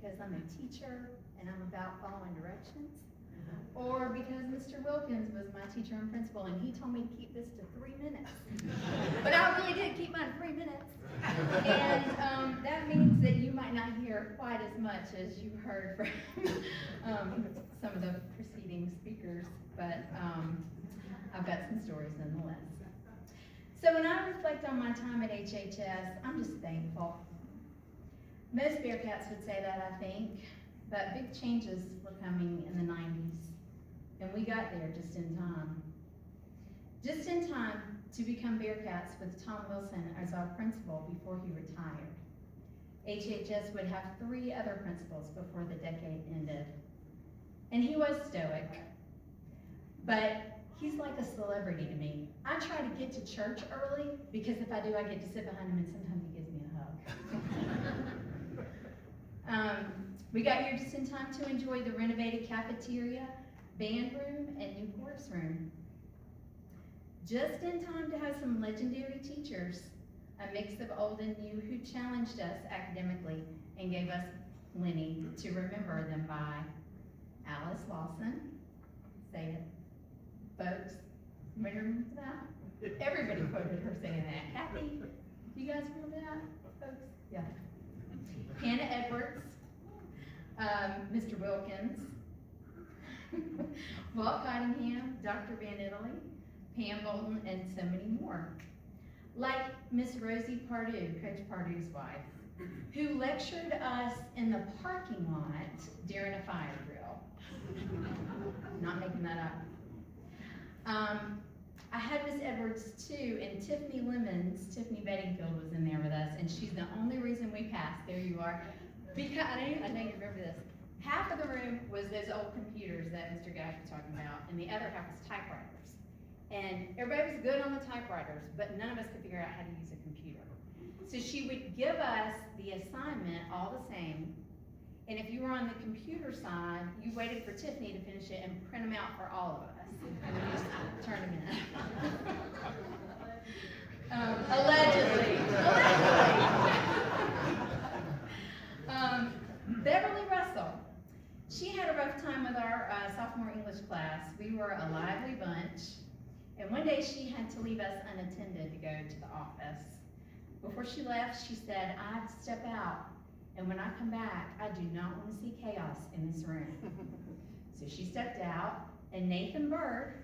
because I'm a teacher and I'm about following directions, or because Mr. Wilkins was my teacher and principal and he told me to keep this to 3 minutes. But I really did keep mine 3 minutes. And that means that you might not hear quite as much as you heard from some of the preceding speakers, but I've got some stories nonetheless. So when I reflect on my time at HHS, I'm just thankful. Most Bearcats would say that, I think, but big changes were coming in the 90s, and we got there just in time. Just in time to become Bearcats with Tom Wilson as our principal before he retired. HHS would have 3 other principals before the decade ended. And he was stoic, but he's like a celebrity to me. I try to get to church early because if I do, I get to sit behind him and sometimes he gives me a hug. We got here just in time to enjoy the renovated cafeteria, band room, and new chorus room. Just in time to have some legendary teachers, a mix of old and new, who challenged us academically and gave us plenty to remember them by. Alice Lawson, say it, folks, remember that? Everybody quoted her saying that. Kathy, do you guys remember that, folks? Yeah. Hannah Edwards, Mr. Wilkins, Walt Cottingham, Dr. Van Italy, Pam Bolton, and so many more. Like Miss Rosie Pardue, Coach Pardue's wife, who lectured us in the parking lot during a fire drill. Not making that up. I had Miss Edwards too, and Tiffany Lemons, Tiffany Bedingfield was in there with us, and she's the only reason we passed. There you are. Because I know you remember this. Half of the room was those old computers that Mr. Gash was talking about, and the other half was typewriters. And everybody was good on the typewriters, but none of us could figure out how to use a computer. So she would give us the assignment all the same, and if you were on the computer side, you waited for Tiffany to finish it and print them out for all of us. And we just turn them in. Allegedly. Beverly Russell. She had a rough time with our sophomore English class. We were a lively bunch. And one day she had to leave us unattended to go to the office. Before she left, she said, I have to step out. And when I come back, I do not want to see chaos in this room. So she stepped out, and Nathan Bird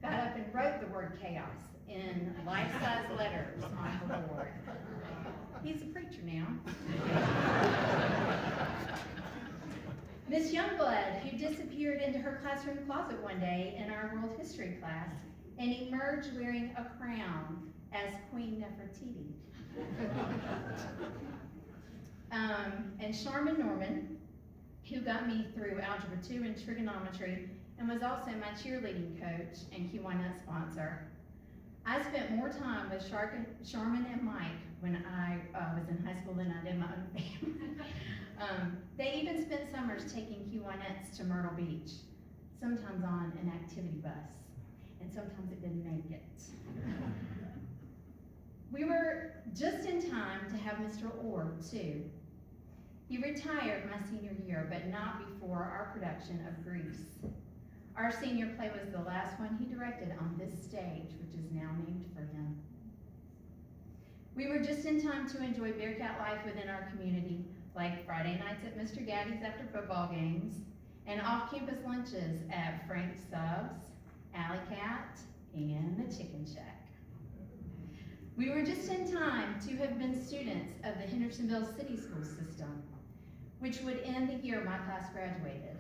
got up and wrote the word chaos in life-size letters on her board. He's a preacher now. Miss Youngblood, who disappeared into her classroom closet one day in our world history class and emerged wearing a crown as Queen Nefertiti. And Charmin Norman, who got me through Algebra 2 and trigonometry and was also my cheerleading coach and Kiwanis sponsor. I spent more time with Charmin and Mike when I was in high school than I did my own family. They even spent summers taking Kiwanis to Myrtle Beach, sometimes on an activity bus, and sometimes it didn't make it. We were just in time to have Mr. Orr, too. He retired my senior year, but not before our production of Grease. Our senior play was the last one he directed on this stage, which is now named for him. We were just in time to enjoy Bearcat life within our community, like Friday nights at Mr. Gaddy's after football games, and off-campus lunches at Frank's Subs, Alley Cat, and the Chicken Shack. We were just in time to have been students of the Hendersonville City School System, which would end the year my class graduated.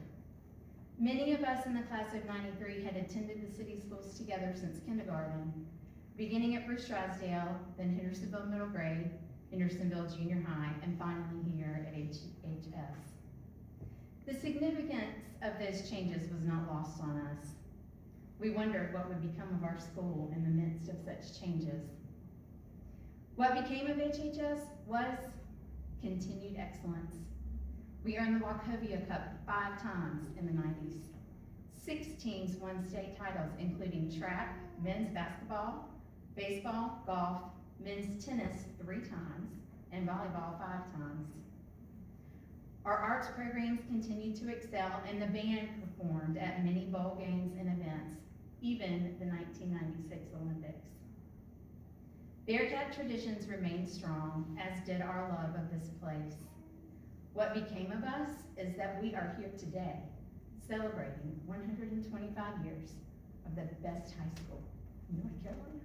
Many of us in the class of '93 had attended the city schools together since kindergarten, beginning at Bruce Drysdale, then Hendersonville Middle Grade, Hendersonville Junior High, and finally here at HHS. The significance of those changes was not lost on us. We wondered what would become of our school in the midst of such changes. What became of HHS was continued excellence. We earned the Wachovia Cup 5 times in the 90s. 6 teams won state titles, including track, men's basketball, baseball, golf, men's tennis 3 times, and volleyball 5 times. Our arts programs continued to excel, and the band performed at many bowl games and events, even the 1996 Olympics. Bearcat traditions remained strong, as did our love of this place. What became of us is that we are here today, celebrating 125 years of the best high school in North Carolina.